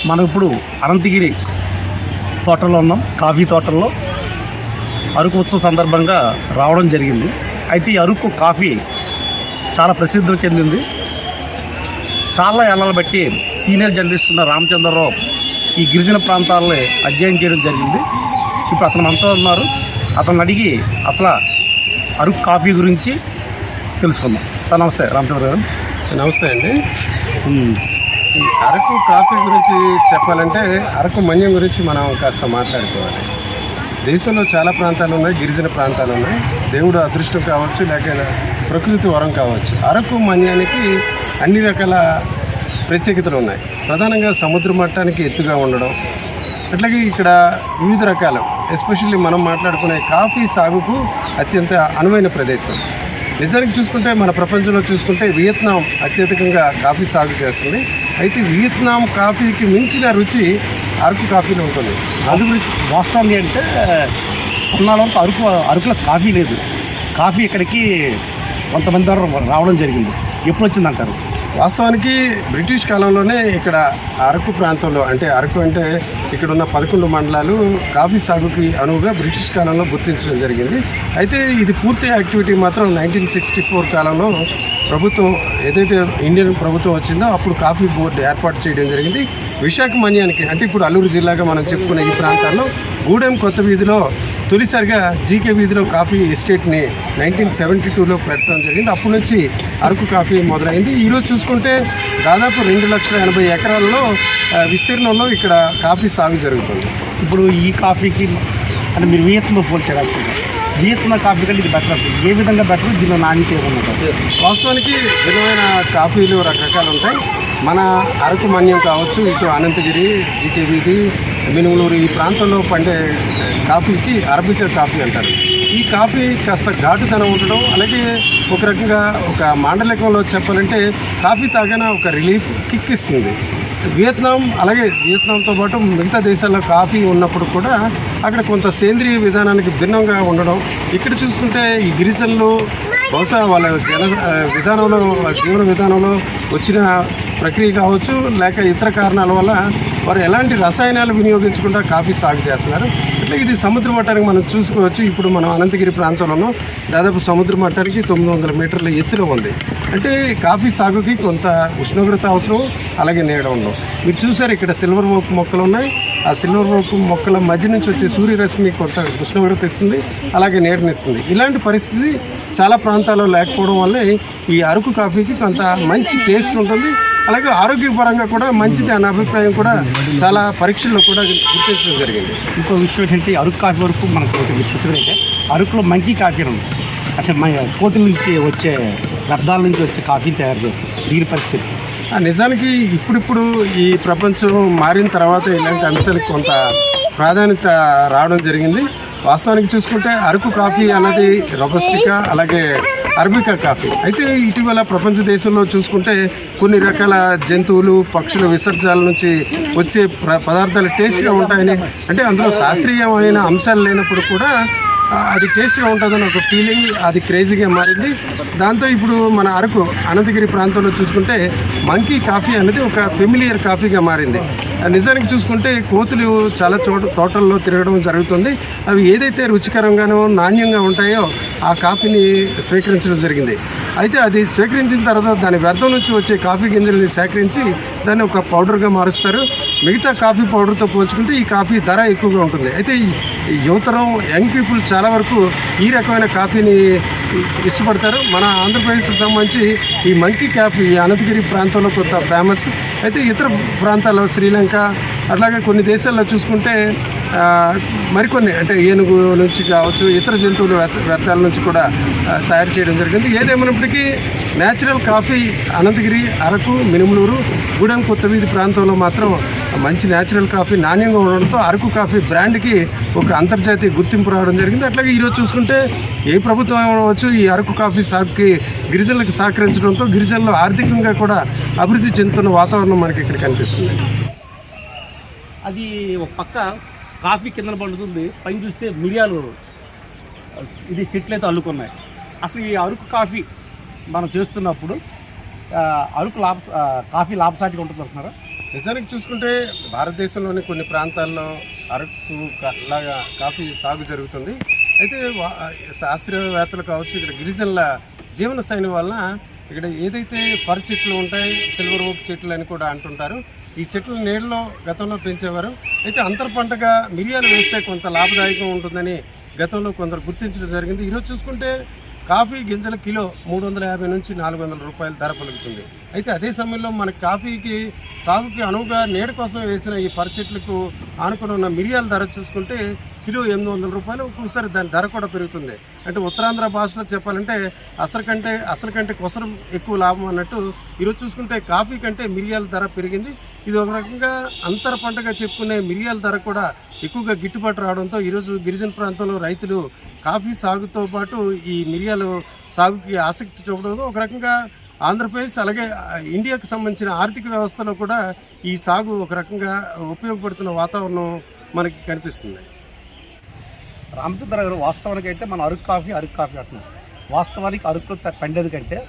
మనం ఇప్పుడు అనంతగిరి తోటలో ఉన్నాం. కాఫీ తోటల్లో అరకు ఉత్సవం సందర్భంగా రావడం జరిగింది. అయితే ఈ అరకు కాఫీ చాలా ప్రసిద్ధి చెందింది. చాలా ఏళ్ళను బట్టి సీనియర్ జర్నలిస్ట్ ఉన్న రామచంద్రరావు ఈ గిరిజన ప్రాంతాల్లో అధ్యయనం చేయడం జరిగింది. ఇప్పుడు అతను మనతో ఉన్నారు. అతను అడిగి అసలు అరకు కాఫీ గురించి తెలుసుకుందాం. సార్ నమస్తే. రామచంద్ర గారు నమస్తే అండి. ఈ అరకు కాఫీ గురించి చెప్పాలంటే అరకు మన్యం గురించి మనం కాస్త మాట్లాడుకోవాలి. దేశంలో చాలా ప్రాంతాలు ఉన్నాయి, గిరిజన ప్రాంతాలు ఉన్నాయి. దేవుడు అదృష్టం కావచ్చు, లేక ప్రకృతి వరం కావచ్చు. అరకు మన్యానికి అన్ని రకాల ప్రత్యేకతలు ఉన్నాయి. ప్రధానంగా సముద్ర మట్టానికి ఎత్తుగా ఉండడం, అట్లాగే ఇక్కడ వివిధ రకాలు, ఎస్పెషల్లీ మనం మాట్లాడుకునే కాఫీ సాగుకు అత్యంత అనువైన ప్రదేశం. నిజానికి చూసుకుంటే మన ప్రపంచంలో చూసుకుంటే వియత్నాం అత్యధికంగా కాఫీ సాగు చేస్తుంది. అయితే వియత్నాం కాఫీకి మించిన రుచి అరకు కాఫీలో ఉంటుంది. అది వాస్తవం అంటే కొన్నాళ్ళ వరకు అరకులో కాఫీ లేదు. కాఫీ ఇక్కడికి కొంతమంది ద్వారా రావడం జరిగింది. ఎప్పుడు వచ్చిందంటారు? వాస్తవానికి బ్రిటిష్ కాలంలోనే ఇక్కడ అరకు ప్రాంతంలో, అంటే అరకు అంటే ఇక్కడ ఉన్న 11 మండలాలు కాఫీ సాగుకి అనువుగా బ్రిటిష్ కాలంలో గుర్తించడం జరిగింది. అయితే ఇది పూర్తి యాక్టివిటీ మాత్రం 1964 కాలంలో ప్రభుత్వం, ఏదైతే ఇండియన్ ప్రభుత్వం వచ్చిందో అప్పుడు కాఫీ బోర్డు ఏర్పాటు చేయడం జరిగింది. విశాఖ మన్యానికి, అంటే ఇప్పుడు అల్లూరు జిల్లాగా మనం చెప్పుకునే ఈ ప్రాంతాల్లో గూడెం కొత్త వీధిలో తొలిసారిగా జీకే వీధిలో కాఫీ ఎస్టేట్ని 1972లో పెట్టడం జరిగింది. అప్పటి నుంచి అరకు కాఫీ మొదలైంది. ఈరోజు చూసుకుంటే దాదాపు 2,80,000 ఎకరాల్లో విస్తీర్ణంలో ఇక్కడ కాఫీ సాగు జరుగుతుంది. ఇప్పుడు ఈ కాఫీకి అంటే మీరు వియత్నాంలో పోల్చారు. వియత్నాం కాఫీ కంటే ఇది బెటర్. ఏ విధంగా బెటర్? దీనిలో నాణ్యత ఏమన్నా? వాస్తవానికి భిన్నమైన కాఫీలు రకరకాలు ఉంటాయి. మన అరకు మన్యం కావచ్చు, ఇటు అనంతగిరి, జీకే వీధి, మినుగులూరు ఈ ప్రాంతంలో పండే కాఫీకి అరబికా కాఫీ అంటారు. ఈ కాఫీ కాస్త ఘాటుతనం ఉండడం, అలాగే ఒక రకంగా ఒక మాండలికంలో చెప్పాలంటే కాఫీ తాగిన ఒక రిలీఫ్ కిక్ ఇస్తుంది. అలాగే వియత్నాంతో పాటు మిగతా దేశాల్లో కాఫీ ఉన్నప్పుడు కూడా అక్కడ కొంత సేంద్రియ విధానానికి భిన్నంగా ఉండడం. ఇక్కడ చూసుకుంటే ఈ గిరిజనులు బహుశా వాళ్ళ జీవన విధానంలో వచ్చిన ప్రక్రియ కావచ్చు, లేక ఇతర కారణాల వల్ల వారు ఎలాంటి రసాయనాలు వినియోగించకుండా కాఫీ సాగు చేస్తున్నారు. ఇట్లా ఇది సముద్ర మట్టానికి మనం చూసుకోవచ్చు. ఇప్పుడు మనం అనంతగిరి ప్రాంతంలోనూ దాదాపు సముద్ర మట్టానికి 900 మీటర్ల ఎత్తులో ఉంది. అంటే కాఫీ సాగుకి కొంత ఉష్ణోగ్రత అవసరం, అలాగే నీడ ఉండడం. మీరు చూసారు ఇక్కడ సిల్వర్ ఓక్ మొక్కలు ఉన్నాయి. ఆ సిల్వర్ ఓక్ మొక్కల మధ్య నుంచి వచ్చే సూర్యరశ్మి కొంత ఉష్ణోగ్రత ఇస్తుంది, అలాగే నీడనిస్తుంది. ఇలాంటి పరిస్థితి చాలా ప్రాంతాల్లో లేకపోవడం వల్లే ఈ అరకు కాఫీకి కొంత మంచి టేస్ట్ ఉంటుంది, అలాగే ఆరోగ్యపరంగా కూడా మంచిది అనే అభిప్రాయం కూడా చాలా పరీక్షల్లో కూడా గుర్తించడం జరిగింది. ఇంకో విషయం ఏంటంటే అరకు కాఫీ వరకు మనకు చెప్పినైతే అరకులో మంకీ కాఫీ ఉంది. అంటే కోతుల నుంచి వచ్చే వ్యర్థాల నుంచి వచ్చే కాఫీని తయారు చేస్తారు. దీని పరిస్థితి నిజానికి ఇప్పుడిప్పుడు ఈ ప్రపంచం మారిన తర్వాత ఇలాంటి అంశాలకు కొంత ప్రాధాన్యత రావడం జరిగింది. వాస్తవానికి చూసుకుంటే అరకు కాఫీ అన్నది రోబస్టికా, అలాగే అరబికా కాఫీ. అయితే ఇటీవల ప్రపంచ దేశంలో చూసుకుంటే కొన్ని రకాల జంతువులు, పక్షుల విసర్జనల నుంచి వచ్చే పదార్థాలు టేస్ట్గా ఉంటాయని, అంటే అందులో శాస్త్రీయమైన అంశాలు లేనప్పుడు కూడా అది టేస్ట్గా ఉంటుందని ఒక ఫీలింగ్, అది క్రేజీగా మారింది. దాంతో ఇప్పుడు మన అరకు అనంతగిరి ప్రాంతంలో చూసుకుంటే మంకీ కాఫీ అనేది ఒక ఫెమిలియర్ కాఫీగా మారింది. నిజానికి చూసుకుంటే కోతులు చాలా తోటల్లో తిరగడం జరుగుతుంది. అవి ఏదైతే రుచికరంగానో నాణ్యంగా ఉంటాయో ఆ కాఫీని స్వీకరించడం జరిగింది. అయితే అది స్వీకరించిన తర్వాత దాని వ్యర్థం నుంచి వచ్చే కాఫీ గింజల్ని సేకరించి దాన్ని ఒక పౌడర్గా మారుస్తారు. మిగతా కాఫీ పౌడర్తో పోల్చుకుంటే ఈ కాఫీ ధర ఎక్కువగా ఉంటుంది. అయితే ఈ యువతరం, యంగ్ పీపుల్ చాలా వరకు ఈ రకమైన కాఫీని ఇష్టపడతారు. మన ఆంధ్రప్రదేశ్కి సంబంధించి ఈ మంకీ కాఫీ అనంతగిరి ప్రాంతంలో కొంత ఫేమస్. అయితే ఇతర ప్రాంతాల్లో శ్రీలంక, అట్లాగే కొన్ని దేశాల్లో చూసుకుంటే మరికొన్ని, అంటే ఏనుగు నుంచి కావచ్చు, ఇతర జంతువుల వ్యర్థాల నుంచి కూడా తయారు చేయడం జరిగింది. ఏదేమైనప్పటికీ న్యాచురల్ కాఫీ అనంతగిరి, అరకు, మినుములూరు, గూడెం కొత్త వీధి ప్రాంతంలో మాత్రం మంచి న్యాచురల్ కాఫీ నాణ్యంగా ఉండడంతో అరకు కాఫీ బ్రాండ్కి ఒక అంతర్జాతీయ గుర్తింపు రావడం జరిగింది. అట్లాగే ఈరోజు చూసుకుంటే ఏ ప్రభుత్వం అవ్వచ్చు ఈ అరకు కాఫీ సాగుకి గిరిజనులకు సహకరించడంతో గిరిజనులు ఆర్థికంగా కూడా అభివృద్ధి చెందుతున్న వాతావరణం మనకి ఇక్కడ కనిపిస్తుంది. అది ఒక పక్క కాఫీ కింద పండుతుంది, పైన చూస్తే మిరియాలు ఇది చెట్లయితే అల్లుకున్నాయి. అసలు ఈ అరకు కాఫీ మనం చేస్తున్నప్పుడు అరకు కాఫీ లాభసాటిగా ఉంటుంది అంటున్నారా? నిజానికి చూసుకుంటే భారతదేశంలోని కొన్ని ప్రాంతాల్లో అరకు లాగా కాఫీ సాగు జరుగుతుంది. అయితే శాస్త్రీయవేత్తలు కావచ్చు, ఇక్కడ గిరిజనుల జీవన శైలి వలన ఇక్కడ ఏదైతే ఫర్ చెట్లు ఉంటాయి, సిల్వర్ ఓక్ చెట్లు అని కూడా అంటుంటారు, ఈ చెట్ల నీళ్ళలో గతంలో పెంచేవారు. అయితే అంతర పంటగా మిరియాలు వేస్తే కొంత లాభదాయకం ఉంటుందని గతంలో కొందరు గుర్తించడం జరిగింది. ఈరోజు చూసుకుంటే కాఫీ గింజల కిలో 350 నుంచి 400 రూపాయల ధర పలుకుతుంది. అయితే అదే సమయంలో మన కాఫీకి సాగుకి అనువుగా నీడ కోసం వేసిన ఈ ఫర్ చెట్లకు ఆనుకుని ఉన్న మిరియాల ధర చూసుకుంటే కిలో 800 రూపాయలు. ఒక్కొక్కసారి దాని ధర కూడా పెరుగుతుంది. అంటే ఉత్తరాంధ్ర భాషలో చెప్పాలంటే అసలు కంటే కొసరం ఎక్కువ లాభం అన్నట్టు ఈరోజు చూసుకుంటే కాఫీ కంటే మిరియాల ధర పెరిగింది. ఇది ఒక రకంగా అంతర పంటగా చెప్పుకునే మిరియాల ధర కూడా ఎక్కువగా గిట్టుబాటు రావడంతో ఈరోజు గిరిజన ప్రాంతంలో రైతులు కాఫీ సాగుతో పాటు ఈ మిరియాలు సాగుకి ఆసక్తి చూపడంతో ఒక రకంగా ఆంధ్రప్రదేశ్ అలాగే ఇండియాకు సంబంధించిన ఆర్థిక వ్యవస్థలో కూడా ఈ సాగు ఒక రకంగా ఉపయోగపడుతున్న వాతావరణం మనకి కనిపిస్తుంది. రామచంద్ర గారు, వాస్తవానికి అయితే మనం అరకు కాఫీ అంటున్నాం. వాస్తవానికి అరకు పండేది కంటే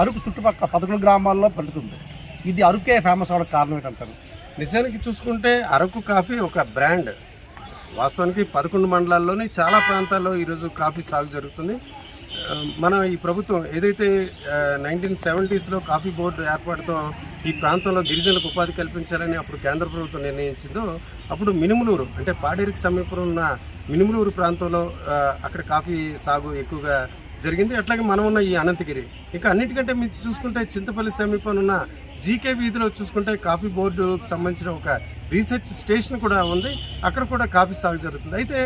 అరకు చుట్టుపక్కల 11 గ్రామాల్లో పండుతుంది. ఇది అరుకే ఫేమస్ అవడానికి కారణం ఏంటంటారు? నిజానికి చూసుకుంటే అరకు కాఫీ ఒక బ్రాండ్. వాస్తవానికి 11 మండలాల్లోని చాలా ప్రాంతాల్లో ఈరోజు కాఫీ సాగు జరుగుతుంది. మన ఈ ప్రభుత్వం ఏదైతే 1970s కాఫీ బోర్డు ఏర్పాటుతో ఈ ప్రాంతంలో గిరిజనులకు ఉపాధి కల్పించాలని అప్పుడు కేంద్ర ప్రభుత్వం నిర్ణయించిందో, అప్పుడు మినుములూరు అంటే పాడేరుకి సమీపంలో ఉన్న మినుములూరు ప్రాంతంలో అక్కడ కాఫీ సాగు ఎక్కువగా జరిగింది. అట్లాగే మనం ఉన్న ఈ అనంతగిరి, ఇంకా అన్నిటికంటే మీరు చూసుకుంటే చింతపల్లి సమీపంలో ఉన్న జీకే వీధిలో చూసుకుంటే కాఫీ బోర్డుకు సంబంధించిన ఒక రీసెర్చ్ స్టేషన్ కూడా ఉంది. అక్కడ కూడా కాఫీ సాగు జరుగుతుంది. అయితే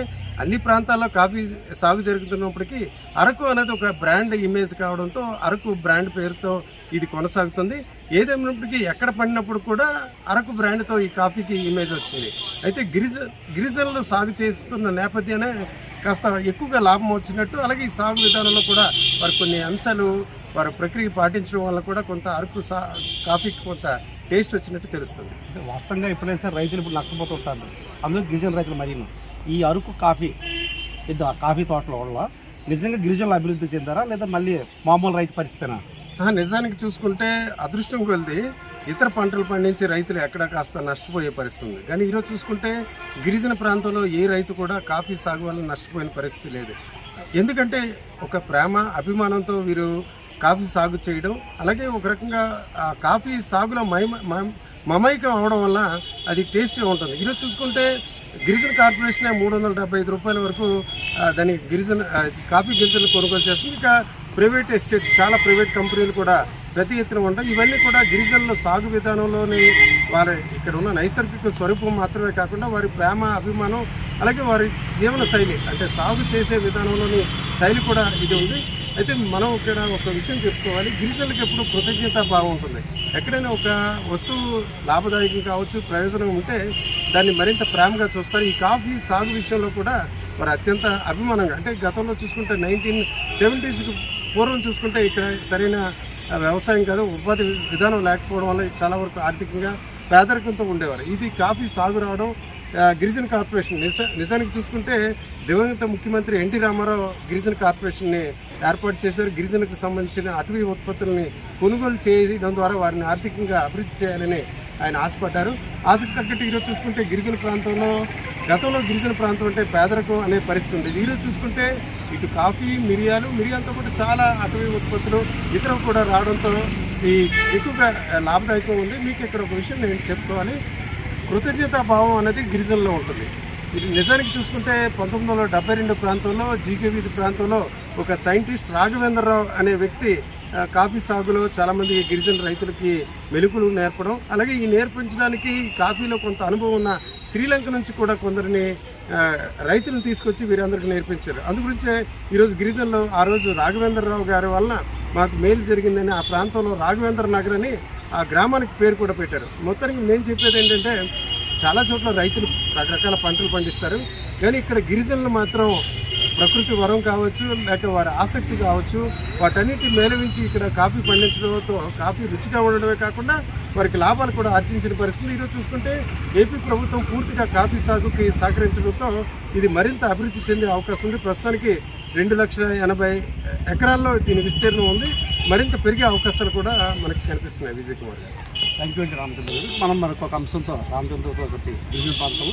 అన్ని ప్రాంతాల్లో కాఫీ సాగు జరుగుతున్నప్పటికీ అరకు అనేది ఒక బ్రాండ్ ఇమేజ్ కావడంతో అరకు బ్రాండ్ పేరుతో ఇది కొనసాగుతుంది. ఏదేమైనప్పటికీ ఎక్కడ పడినప్పుడు కూడా అరకు బ్రాండ్తో ఈ కాఫీకి ఇమేజ్ వచ్చింది. అయితే గిరిజనులు సాగు చేస్తున్న నేపథ్యానే కాస్త ఎక్కువగా లాభం వచ్చినట్టు, అలాగే ఈ సాగు విధానంలో కూడా వారు కొన్ని అంశాలు వారి ప్రక్రియ పాటించడం వల్ల కూడా కొంత అరకు కాఫీకి కొంత టేస్ట్ వచ్చినట్టు తెలుస్తుంది. వాస్తవంగా ఎప్పుడైనా సరే రైతులు ఇప్పుడు నష్టపోతుంటారు, అందులో గిరిజన రైతులు మరీను. ఈ అరకు కాఫీ తోటల వల్ల నిజంగా గిరిజనులు అభివృద్ధి చెందారా, లేదా మళ్ళీ మామూలు రైతు పరిస్థితినా? నిజానికి చూసుకుంటే అదృష్టం కొలిది ఇతర పంటలు పండించే రైతులు ఎక్కడ కాస్త నష్టపోయే పరిస్థితి ఉంది. కానీ ఈరోజు చూసుకుంటే గిరిజన ప్రాంతంలో ఏ రైతు కూడా కాఫీ సాగు వల్ల నష్టపోయిన పరిస్థితి లేదు. ఎందుకంటే ఒక ప్రేమ అభిమానంతో వీరు కాఫీ సాగు చేయడం, అలాగే ఒక రకంగా ఆ కాఫీ సాగులో మమైకం అవడం వల్ల అది టేస్టీగా ఉంటుంది. ఈరోజు చూసుకుంటే గిరిజన కార్పొరేషనే 375 రూపాయల వరకు దాని కాఫీ గింజలు కొనుగోలు చేస్తుంది. ఇక ప్రైవేట్ ఎస్టేట్స్, చాలా ప్రైవేట్ కంపెనీలు కూడా పెద్ద ఎత్తున ఉంటాయి. ఇవన్నీ కూడా గిరిజనుల సాగు విధానంలోని వారి ఇక్కడ ఉన్న నైసర్గిక స్వరూపం మాత్రమే కాకుండా వారి ప్రేమ అభిమానం, అలాగే వారి జీవన శైలి అంటే సాగు చేసే విధానంలోని శైలి కూడా ఇది ఉంది. అయితే మనం ఇక్కడ ఒక విషయం చెప్పుకోవాలి, గిరిజనులకు ఎప్పుడు కృతజ్ఞతా భావం ఉంటుంది. ఎక్కడైనా ఒక వస్తువు లాభదాయకం కావచ్చు, ప్రయోజనం ఉంటే దాన్ని మరింత ప్రేమగా చూస్తారు. ఈ కాఫీ సాగు విషయంలో కూడా వారు అత్యంత అభిమానంగా, అంటే గతంలో చూసుకుంటే 1970s పూర్వం చూసుకుంటే ఇక్కడ సరైన వ్యవసాయం కాదు, ఉపాధి విధానం లేకపోవడం వల్ల చాలా వరకు ఆర్థికంగా పేదరికంతో ఉండేవారు. ఇది కాఫీ సాగు రావడం గిరిజన కార్పొరేషన్ నిజానికి చూసుకుంటే దివంగత ముఖ్యమంత్రి ఎన్టీ రామారావు గిరిజన కార్పొరేషన్ని ఏర్పాటు చేశారు. గిరిజనకు సంబంధించిన అటవీ ఉత్పత్తులని కొనుగోలు చేయడం ద్వారా వారిని ఆర్థికంగా అభివృద్ధి చేయాలని ఆయన ఆశపడ్డారు. ఆశకు తగ్గట్టు ఈరోజు చూసుకుంటే గిరిజన ప్రాంతంలో గతంలో గిరిజన ప్రాంతం అంటే పేదరికం అనే పరిస్థితి ఉండేది. ఈరోజు చూసుకుంటే ఇటు కాఫీ, మిరియాలతో పాటు చాలా అటవీ ఉత్పత్తులు ఇతరులు కూడా రావడంతో ఈ ఎక్కువగా లాభదాయకం ఉంది. మీకు ఇక్కడ ఒక విషయం నేను చెప్పుకోవాలి, కృతజ్ఞతా భావం అనేది గిరిజనలో ఉంటుంది. ఇది నిజానికి చూసుకుంటే 1972 ప్రాంతంలో జీకే వీధి ప్రాంతంలో ఒక సైంటిస్ట్ రాఘవేంద్రరావు అనే వ్యక్తి కాఫీ సాగులో చాలామంది గిరిజన రైతులకి మెలకులు నేర్పడం, అలాగే ఈ నేర్పించడానికి కాఫీలో కొంత అనుభవం ఉన్న శ్రీలంక నుంచి కూడా కొందరిని రైతులను తీసుకొచ్చి వీరందరికీ నేర్పించారు. అందుగురించే ఈరోజు గిరిజనులు ఆ రోజు రాఘవేంద్రరావు గారి వలన మాకు మేలు జరిగిందని ఆ ప్రాంతంలో రాఘవేంద్ర నగర్ అని ఆ గ్రామానికి పేరు కూడా పెట్టారు. మొత్తానికి నేను చెప్పేది ఏంటంటే చాలా చోట్ల రైతులు రకరకాల పంటలు పండిస్తారు, కానీ ఇక్కడ గిరిజనులు మాత్రం ప్రకృతి వరం కావచ్చు, లేక వారి ఆసక్తి కావచ్చు, వాటన్నిటి మేలవించి ఇక్కడ కాఫీ పండించడంతో కాఫీ రుచిగా ఉండడమే కాకుండా వారికి లాభాలు కూడా ఆర్జించిన పరిస్థితి. ఈరోజు చూసుకుంటే ఏపీ ప్రభుత్వం పూర్తిగా కాఫీ సాగుకి సహకరించడంతో ఇది మరింత అభివృద్ధి చెందే అవకాశం ఉంది. ప్రస్తుతానికి 2,80,000 ఎకరాల్లో దీని విస్తీర్ణం ఉంది. మరింత పెరిగే అవకాశాలు కూడా మనకి కనిపిస్తున్నాయి. విజయ్ కుమార్ గారు. థ్యాంక్ యూ అండి రామచంద్ర గారు. మనం మరొక అంశంతో రామచంద్రతో ఒకటి బిజినెస్ ప్రాంతం